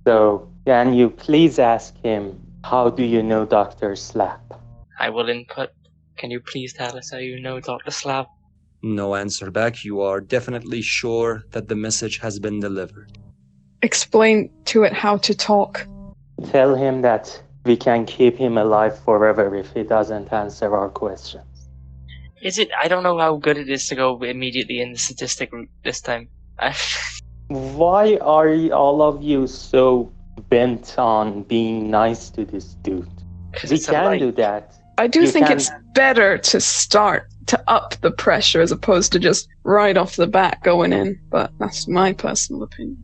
So can you please ask him, how do you know Dr. Slap? I will input. Can you please tell us how you know Dr. Slap? No answer back. You are definitely sure that the message has been delivered. Explain to it how to talk. Tell him that we can keep him alive forever if he doesn't answer our questions. Is it? I don't know how good it is to go immediately in the statistic route this time. Why are all of you so bent on being nice to this dude? We can do that. I do think it's better to start to up the pressure as opposed to just right off the bat going in, but that's my personal opinion.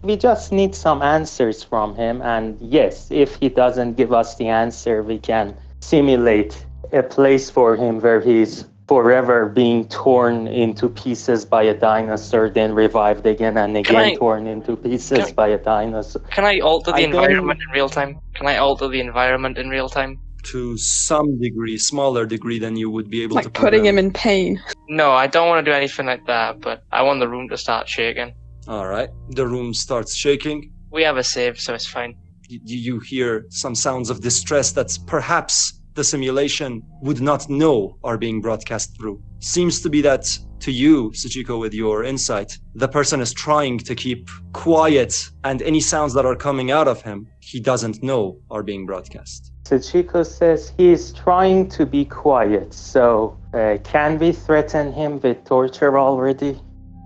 We just need some answers from him, and yes, if he doesn't give us the answer, we can simulate a place for him where he's forever being torn into pieces by a dinosaur, then revived again and again torn into pieces by a dinosaur. Can I alter the environment in real time? Can I alter the environment in real time? To some degree, smaller degree than you would be able to. Like putting him in pain. No, I don't want to do anything like that, but I want the room to start shaking. Alright, the room starts shaking. We have a save, so it's fine. You hear some sounds of distress that perhaps the simulation would not know are being broadcast through. Seems to be that, to you, Succ, with your insight, the person is trying to keep quiet, and any sounds that are coming out of him, he doesn't know are being broadcast. Succ says he is trying to be quiet, so can we threaten him with torture already?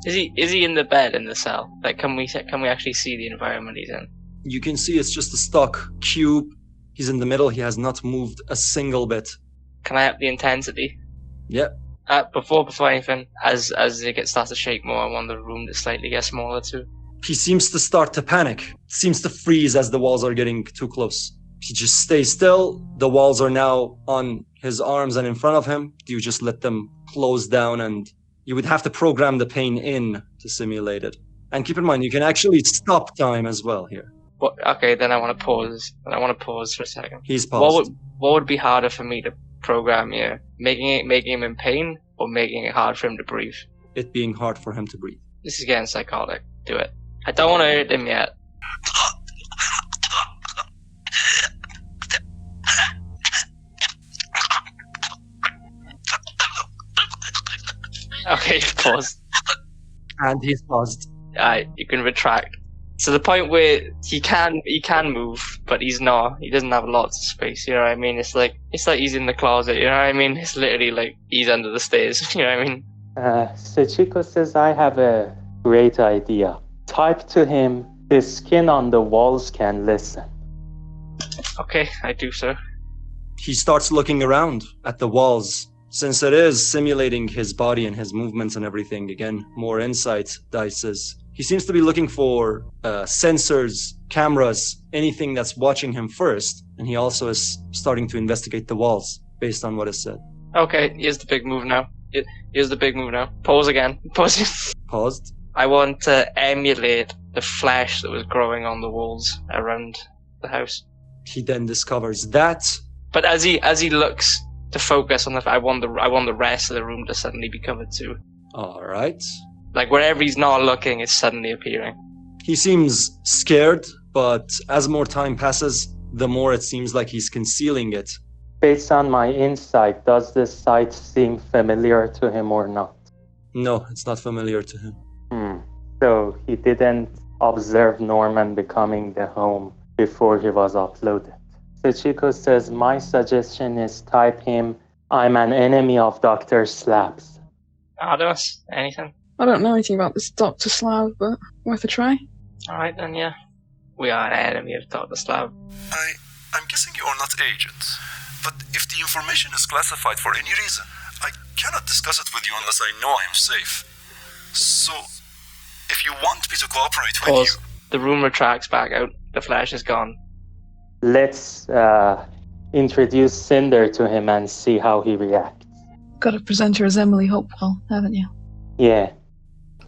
Is he in the bed in the cell? Like, can we actually see the environment he's in? You can see it's just a stock cube. He's in the middle. He has not moved a single bit. Can I up the intensity? Yep. Before anything, as it starts to shake more, I want the room to slightly get smaller too. He seems to start to panic. Seems to freeze as the walls are getting too close. He just stays still. The walls are now on his arms and in front of him. You just let them close down, and you would have to program the pain in to simulate it. And keep in mind, you can actually stop time as well here. Okay, then I want to pause. For a second. He's paused. What would be harder for me to program here? Making him in pain, or making it hard for him to breathe? It being hard for him to breathe. This is getting psychotic. Do it. I don't want to hurt him yet. Okay, pause. And he's paused. You can retract. To the point where he can move, but he's not. He doesn't have lots of space. You know what I mean? It's like he's in the closet. You know what I mean? It's literally like he's under the stairs. You know what I mean? Succ says, I have a great idea. Type to him, the skin on the walls can listen. Okay, I do so. He starts looking around at the walls. Since it is simulating his body and his movements and everything, again, more insight dices. He seems to be looking for sensors, cameras, anything that's watching him first. And he also is starting to investigate the walls based on what is said. Okay, here's the big move now. Pause again. Pause. Paused. I want to emulate the flesh that was growing on the walls around the house. He then discovers that. But as he looks to focus on I want the rest of the room to suddenly be covered too. All right. Like wherever he's not looking, it's suddenly appearing. He seems scared, but as more time passes, the more it seems like he's concealing it. Based on my insight, does this sight seem familiar to him or not? No, it's not familiar to him. So he didn't observe Norman becoming the home before he was uploaded. Succ says, my suggestion is type him, I'm an enemy of Dr. Slabs. Artemis, anything? I don't know anything about this Dr. Slab, but worth a try. Alright then, yeah. We are an enemy of Dr. Slab. I'm guessing you are not agents, but if the information is classified for any reason, I cannot discuss it with you unless I know I am safe. So, if you want me to cooperate with you... The room retracts back out. The flash is gone. Let's introduce Cinder to him and see how he reacts. Got to present her as Emily Hopewell, haven't you? Yeah.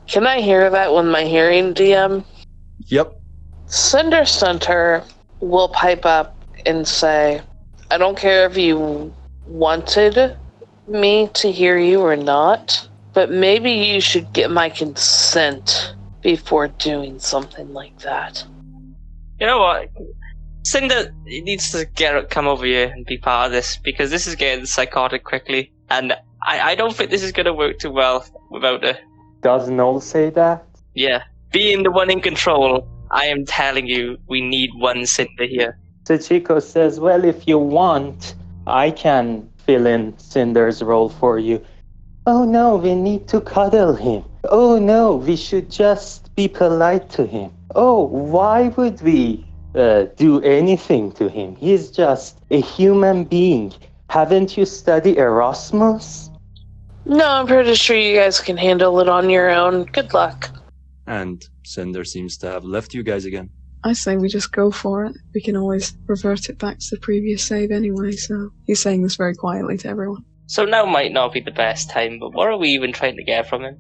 Can I hear that with my hearing, DM? Yep. Cinder Center will pipe up and say, I don't care if you wanted me to hear you or not, but maybe you should get my consent before doing something like that. You know what? Cinder needs to come over here and be part of this, because this is getting psychotic quickly, and I don't think this is going to work too well without her. Does Noel say that? Yeah. Being the one in control, I am telling you, we need one Cinder here. Sachiko says, well, if you want, I can fill in Cinder's role for you. Oh no, we need to cuddle him. Oh no, we should just be polite to him. Oh, why would we do anything to him? He's just a human being. Haven't you studied Erasmus? No, I'm pretty sure you guys can handle it on your own. Good luck. And Cinder seems to have left you guys again. I say we just go for it. We can always revert it back to the previous save anyway, so he's saying this very quietly to everyone. So now might not be the best time, but what are we even trying to get from him?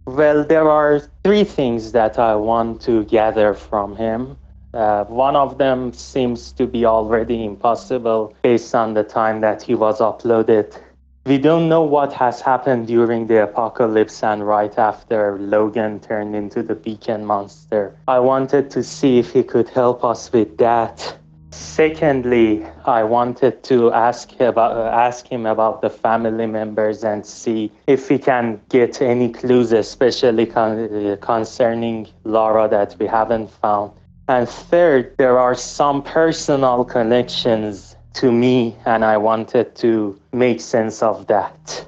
Well, there are 3 things that I want to gather from him. One of them seems to be already impossible based on the time that he was uploaded. We don't know what has happened during the apocalypse and right after Logan turned into the beacon monster. I wanted to see if he could help us with that. Secondly, I wanted to ask him about the family members and see if we can get any clues, especially concerning Lara, that we haven't found. And third, there are some personal connections to me, and I wanted to make sense of that.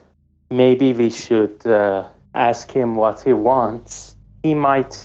Maybe we should ask him what he wants. He might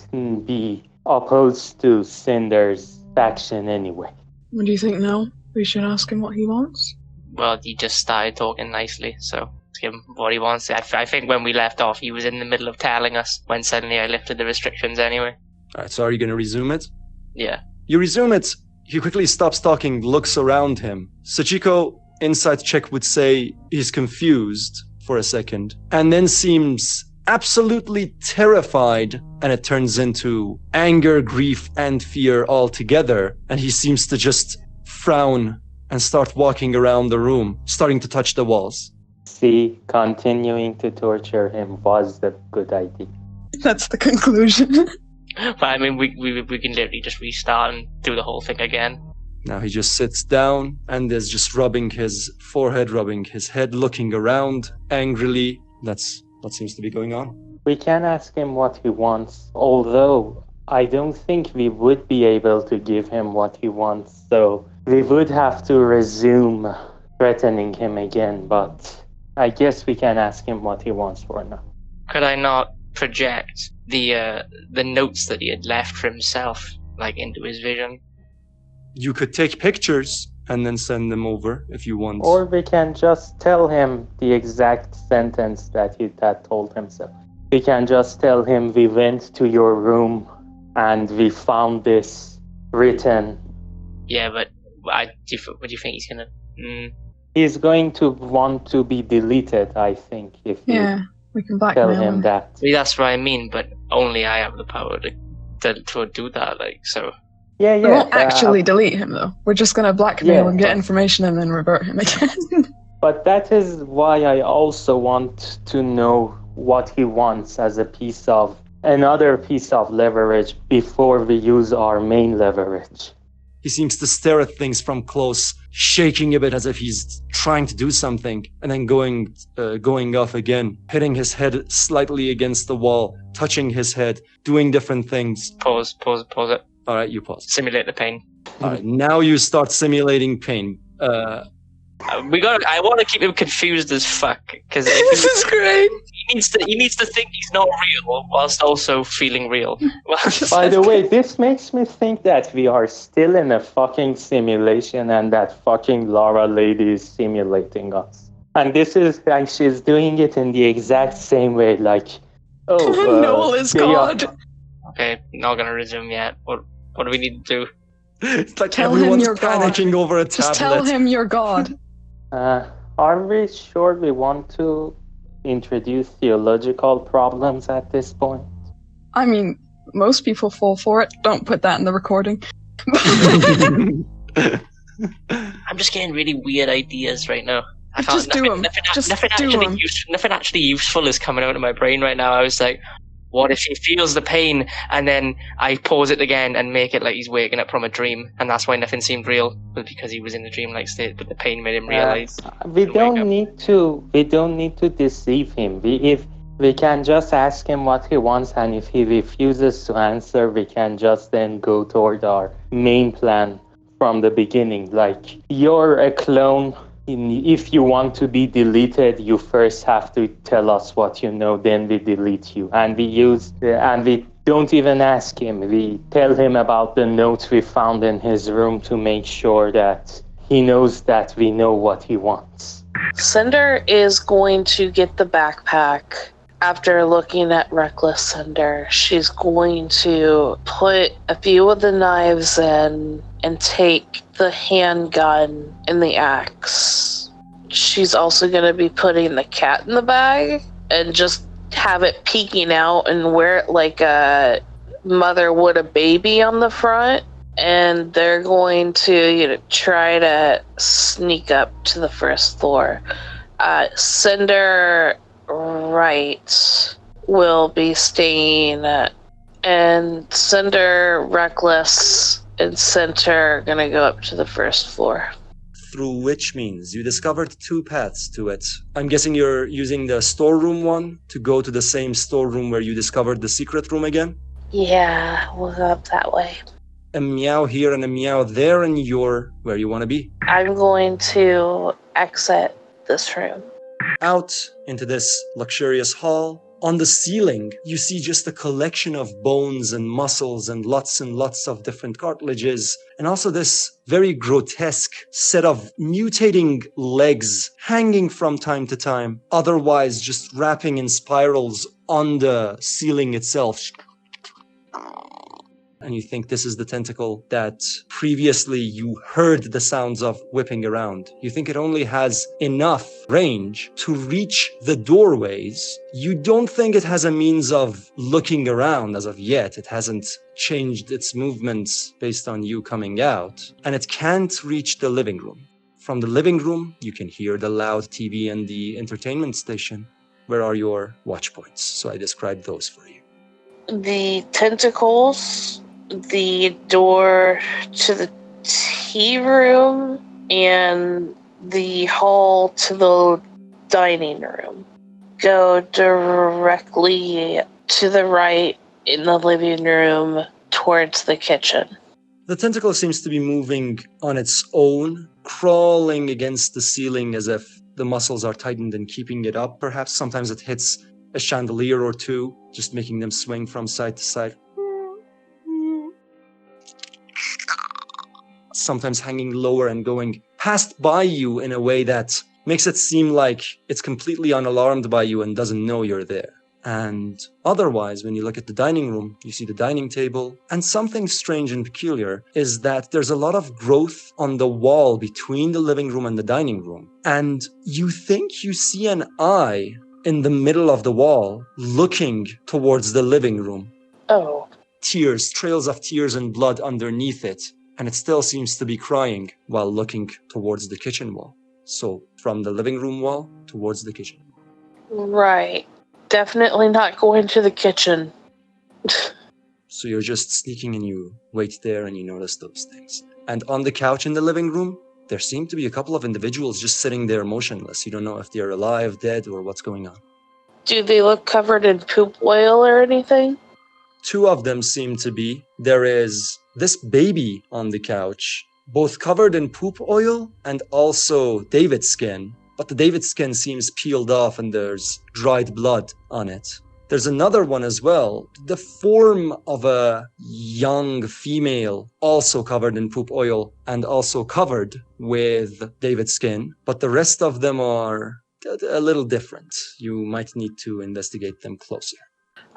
be opposed to Cinder's faction anyway. What do you think, Noel? We should ask him what he wants? Well, he just started talking nicely, so let's give him what he wants. I think when we left off, he was in the middle of telling us when suddenly I lifted the restrictions anyway. Alright, so are you going to resume it? Yeah. You resume it. He quickly stops talking, looks around him. Sachiko, insight check would say he's confused for a second, and then seems absolutely terrified, and it turns into anger, grief, and fear all together, and he seems to just frown and start walking around the room, starting to touch the walls. See, continuing to torture him was the good idea. That's the conclusion. But I mean, we can literally just restart and do the whole thing again. Now he just sits down and is just rubbing his forehead, rubbing his head, looking around angrily. That's what seems to be going on. We can ask him what he wants, although I don't think we would be able to give him what he wants, so we would have to resume threatening him again, but I guess we can ask him what he wants for now. Could I not project the notes that he had left for himself, like, into his vision? You could take pictures and then send them over if you want. Or we can just tell him the exact sentence that he had told himself. We can just tell him, we went to your room and we found this written. Yeah, but what do you think he's gonna... He's going to want to be deleted, I think, if you we can tell blackmail him him. that. See, that's what I mean, but only I have the power to do that, like, so... Yeah. We won't actually delete him, though. We're just going to blackmail and get information and then revert him again. But that is why I also want to know what he wants as another piece of leverage before we use our main leverage. He seems to stare at things from close, shaking a bit as if he's trying to do something, and then going off again, hitting his head slightly against the wall, touching his head, doing different things. Pause it. Alright, you pause. Simulate the pain. Alright, now you start simulating pain. I want to keep him confused as fuck, because This is great! he needs to think he's not real whilst also feeling real. By the way, this makes me think that we are still in a fucking simulation and that fucking Lara lady is simulating us. And she's doing it in the exact same way, like, Noel is God! Okay, not gonna resume yet. What do we need to do? It's like Tell him everyone's you're God. panicking over a tablet. Just tell him you're God. Are we sure we want to introduce theological problems at this point? I mean, most people fall for it. Don't put that in the recording. I'm just getting really weird ideas right now. Just do them. Nothing actually useful is coming out of my brain right now. I was like, What if he feels the pain and then I pause it again and make it like he's waking up from a dream, and that's why nothing seemed real, but because he was in a dreamlike state, but the pain made him realize. We and wake don't up. need to. We don't need to deceive him. If we can just ask him what he wants, and if he refuses to answer, we can just then go toward our main plan from the beginning. Like, you're a clone. If you want to be deleted, you first have to tell us what you know, then we delete you. And we don't even ask him. We tell him about the notes we found in his room to make sure that he knows that we know what he wants. Cinder is going to get the backpack. After looking at Reckless Cinder, she's going to put a few of the knives in and take the handgun and the axe. She's also going to be putting the cat in the bag and just have it peeking out and wear it like a mother would a baby on the front. And they're going to, try to sneak up to the first floor. Cinder Wright will be staying, and Cinder, Reckless, and Center are going to go up to the first floor. Through which means you discovered two paths to it. I'm guessing you're using the storeroom one to go to the same storeroom where you discovered the secret room again? Yeah, we'll go up that way. A meow here and a meow there, and you're where you want to be. I'm going to exit this room. Out into this luxurious hall. On the ceiling, you see just a collection of bones and muscles and lots of different cartilages. And also this very grotesque set of mutating legs hanging from time to time, otherwise just wrapping in spirals on the ceiling itself. And you think this is the tentacle that previously you heard the sounds of whipping around. You think it only has enough range to reach the doorways. You don't think it has a means of looking around as of yet. It hasn't changed its movements based on you coming out. And it can't reach the living room. From the living room, you can hear the loud TV and the entertainment station. Where are your watch points? So I described those for you. The tentacles, the door to the tea room, and the hall to the dining room. Go directly to the right in the living room towards the kitchen. The tentacle seems to be moving on its own, crawling against the ceiling as if the muscles are tightened and keeping it up. Perhaps sometimes it hits a chandelier or two, just making them swing from side to side. Sometimes hanging lower and going past by you in a way that makes it seem like it's completely unalarmed by you and doesn't know you're there. And otherwise, when you look at the dining room, you see the dining table. And something strange and peculiar is that there's a lot of growth on the wall between the living room and the dining room. And you think you see an eye in the middle of the wall looking towards the living room. Oh. Tears, trails of tears and blood underneath it. And it still seems to be crying while looking towards the kitchen wall. So from the living room wall towards the kitchen. Right. Definitely not going to the kitchen. So you're just sneaking and you wait there and you notice those things. And on the couch in the living room, there seem to be a couple of individuals just sitting there motionless. You don't know if they're alive, dead, or what's going on. Do they look covered in poop oil or anything? Two of them seem to be. There is this baby on the couch, both covered in poop oil and also David skin. But the David skin seems peeled off and there's dried blood on it. There's another one as well, the form of a young female, also covered in poop oil and also covered with David skin. But the rest of them are a little different. You might need to investigate them closer.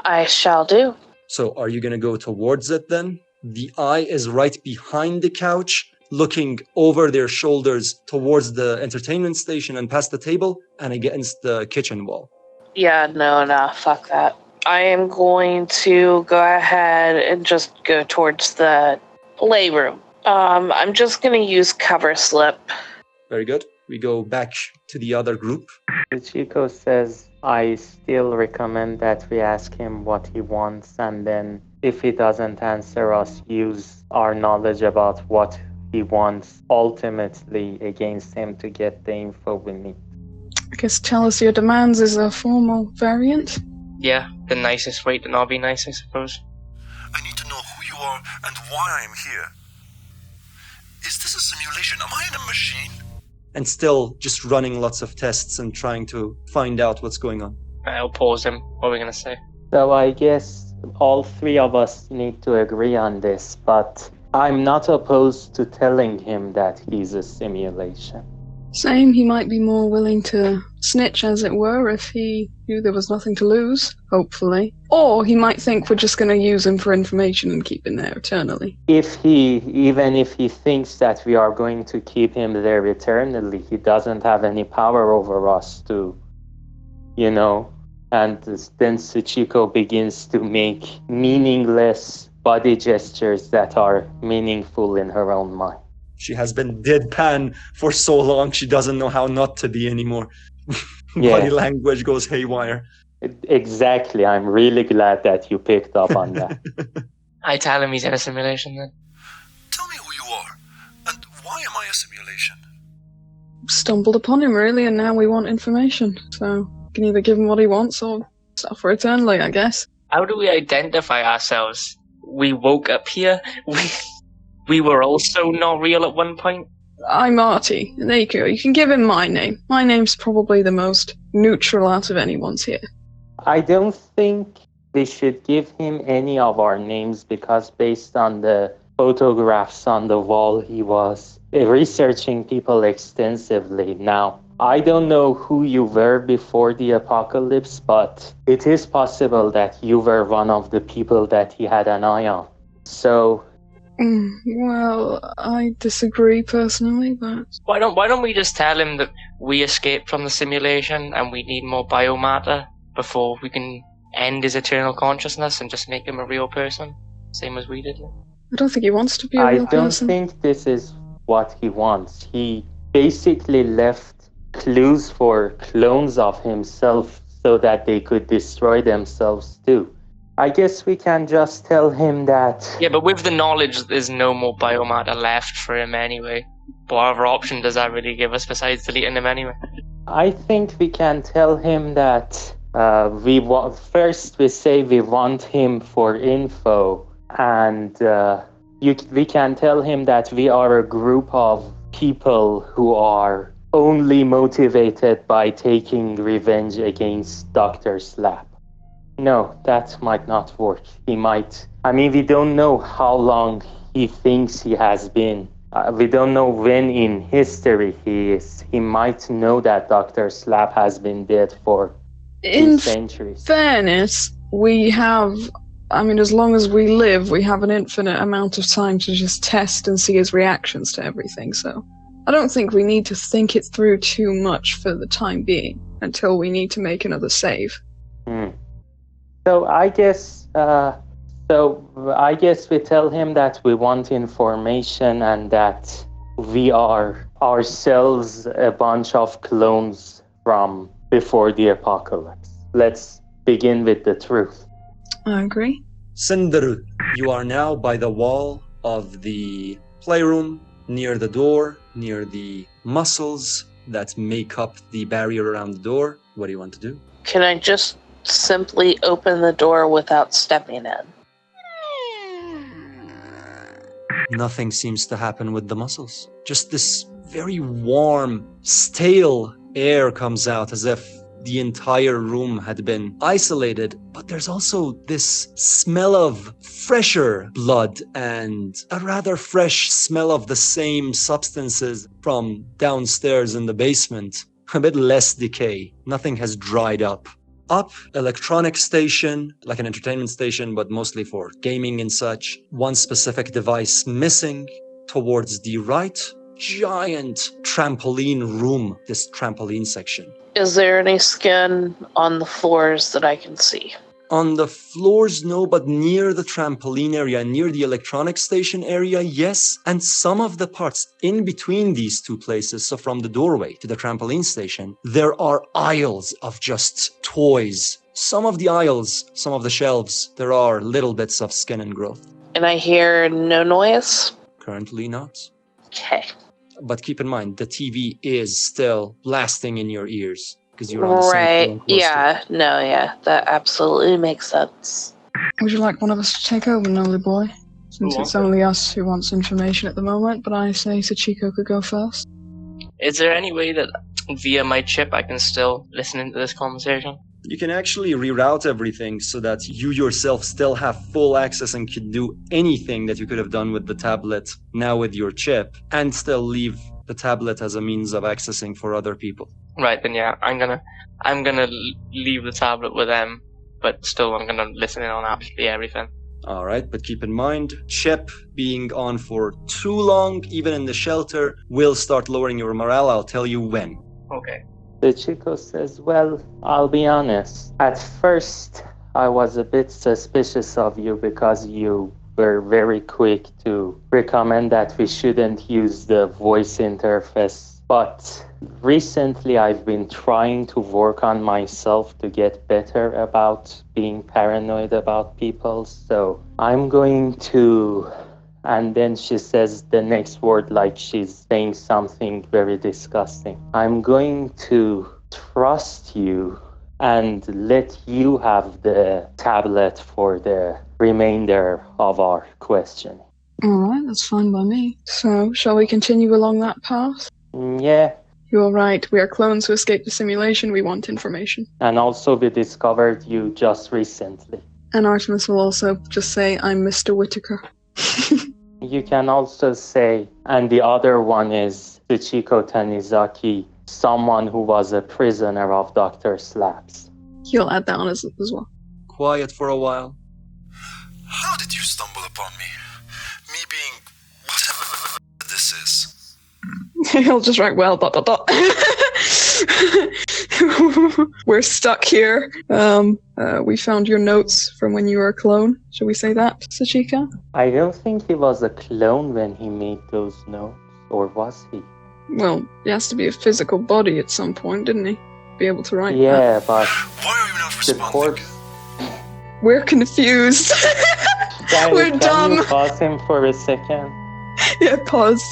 I shall do. So are you going to go towards it then? The eye is right behind the couch, looking over their shoulders towards the entertainment station and past the table and against the kitchen wall. Yeah, no, fuck that. I am going to go ahead and just go towards the playroom. I'm just going to use cover slip. Very good. We go back to the other group. Chico says, I still recommend that we ask him what he wants, and then if he doesn't answer us, use our knowledge about what he wants ultimately against him to get the info we need. I guess tell us your demands is a formal variant. Yeah, the nicest way to not be nice, I suppose. I need to know who you are and why I'm here. Is this a simulation? Am I in a machine? And still just running lots of tests and trying to find out what's going on. I'll pause him. What are we going to say? So I guess all three of us need to agree on this, but I'm not opposed to telling him that he's a simulation. Same, he might be more willing to snitch, as it were, if he knew there was nothing to lose, hopefully. Or he might think we're just going to use him for information and keep him there eternally. Even if he thinks that we are going to keep him there eternally, he doesn't have any power over us to, and then Suchiko begins to make meaningless body gestures that are meaningful in her own mind. She has been deadpan for so long, she doesn't know how not to be anymore. Yeah. Body language goes haywire. Exactly. I'm really glad that you picked up on that. I tell him he's in a simulation then. Tell me who you are, and why am I a simulation? Stumbled upon him, really, and now we want information. So, we can either give him what he wants or suffer eternally, I guess. How do we identify ourselves? We woke up here. We were also not real at one point. I'm Artie. There you go. You can give him my name. My name's probably the most neutral out of anyone's here. I don't think we should give him any of our names because based on the photographs on the wall, he was researching people extensively. Now, I don't know who you were before the apocalypse, but it is possible that you were one of the people that he had an eye on. So... Well, I disagree personally, but... Why don't we just tell him that we escaped from the simulation and we need more biomatter before we can end his eternal consciousness and just make him a real person, same as we did? I don't think he wants to be a real person. I don't think this is what he wants. He basically left clues for clones of himself so that they could destroy themselves too. I guess we can just tell him that... Yeah, but with the knowledge, there's no more biomatter left for him anyway. What other option does that really give us besides deleting him anyway? I think we can tell him that first we say we want him for info, and we can tell him that we are a group of people who are only motivated by taking revenge against Dr. Slap. No, that might not work. We don't know how long he thinks he has been. We don't know when in history he is. He might know that Dr. Slap has been dead for 2 centuries. In fairness, we have... as long as we live, we have an infinite amount of time to just test and see his reactions to everything, so... I don't think we need to think it through too much for the time being, until we need to make another save. So I guess we tell him that we want information and that we are ourselves a bunch of clones from before the apocalypse. Let's begin with the truth. I agree. Sindru, you are now by the wall of the playroom, near the door, near the muscles that make up the barrier around the door. What do you want to do? Can I just simply open the door without stepping in? Nothing seems to happen with the muscles. Just this very warm, stale air comes out as if the entire room had been isolated, but there's also this smell of fresher blood and a rather fresh smell of the same substances from downstairs in the basement. A bit less decay. Nothing has dried up. Up, electronic station, like an entertainment station, but mostly for gaming and such. One specific device missing. Towards the right, giant trampoline room, this trampoline section. Is there any skin on the floors that I can see? On the floors, no, but near the trampoline area, near the electronics station area, yes. And some of the parts in between these two places, so from the doorway to the trampoline station, there are aisles of just toys. Some of the aisles, some of the shelves, there are little bits of skin and growth. And I hear no noise? Currently not. Okay. But keep in mind, the TV is still blasting in your ears because you're on the same Right. phone close to it. Yeah. No, yeah. That absolutely makes sense. Would you like one of us to take over, Nolly Boy? Since Who it's wants it? only us who wants information at the moment, but I say Sachiko could go first. Is there any way that via my chip I can still listen into this conversation? You can actually reroute everything so that you yourself still have full access and could do anything that you could have done with the tablet now with your chip, and still leave the tablet as a means of accessing for other people. Right, then yeah, I'm gonna leave the tablet with them, but still I'm gonna listen in on absolutely everything. Alright, but keep in mind, chip being on for too long, even in the shelter, will start lowering your morale. I'll tell you when. Okay. The Chico says, well, I'll be honest. At first, I was a bit suspicious of you because you were very quick to recommend that we shouldn't use the voice interface. But recently, I've been trying to work on myself to get better about being paranoid about people. So I'm going to... And then she says the next word like she's saying something very disgusting. I'm going to trust you and let you have the tablet for the remainder of our questioning. Alright, that's fine by me. So, shall we continue along that path? Yeah, You're right, we are clones who escaped the simulation, we want information. and also we discovered you just recently. And Artemis will also just say, I'm Mr. Whitaker. You can also say, and the other one is Tsuchiko Tanizaki, someone who was a prisoner of Dr. Slaps. He'll add that on as well. Quiet for a while. How did you stumble upon me? Me being whatever this is. He'll just write, well, ... We're stuck here. We found your notes from when you were a clone. Should we say that, Sachiko? I don't think he was a clone when he made those notes, or was he? Well, he has to be a physical body at some point, didn't he? Be able to write that. Yeah, but Why are you not the responding? corpse... We're confused. Guys, We're can dumb. you pause him for a second? Yeah, pause.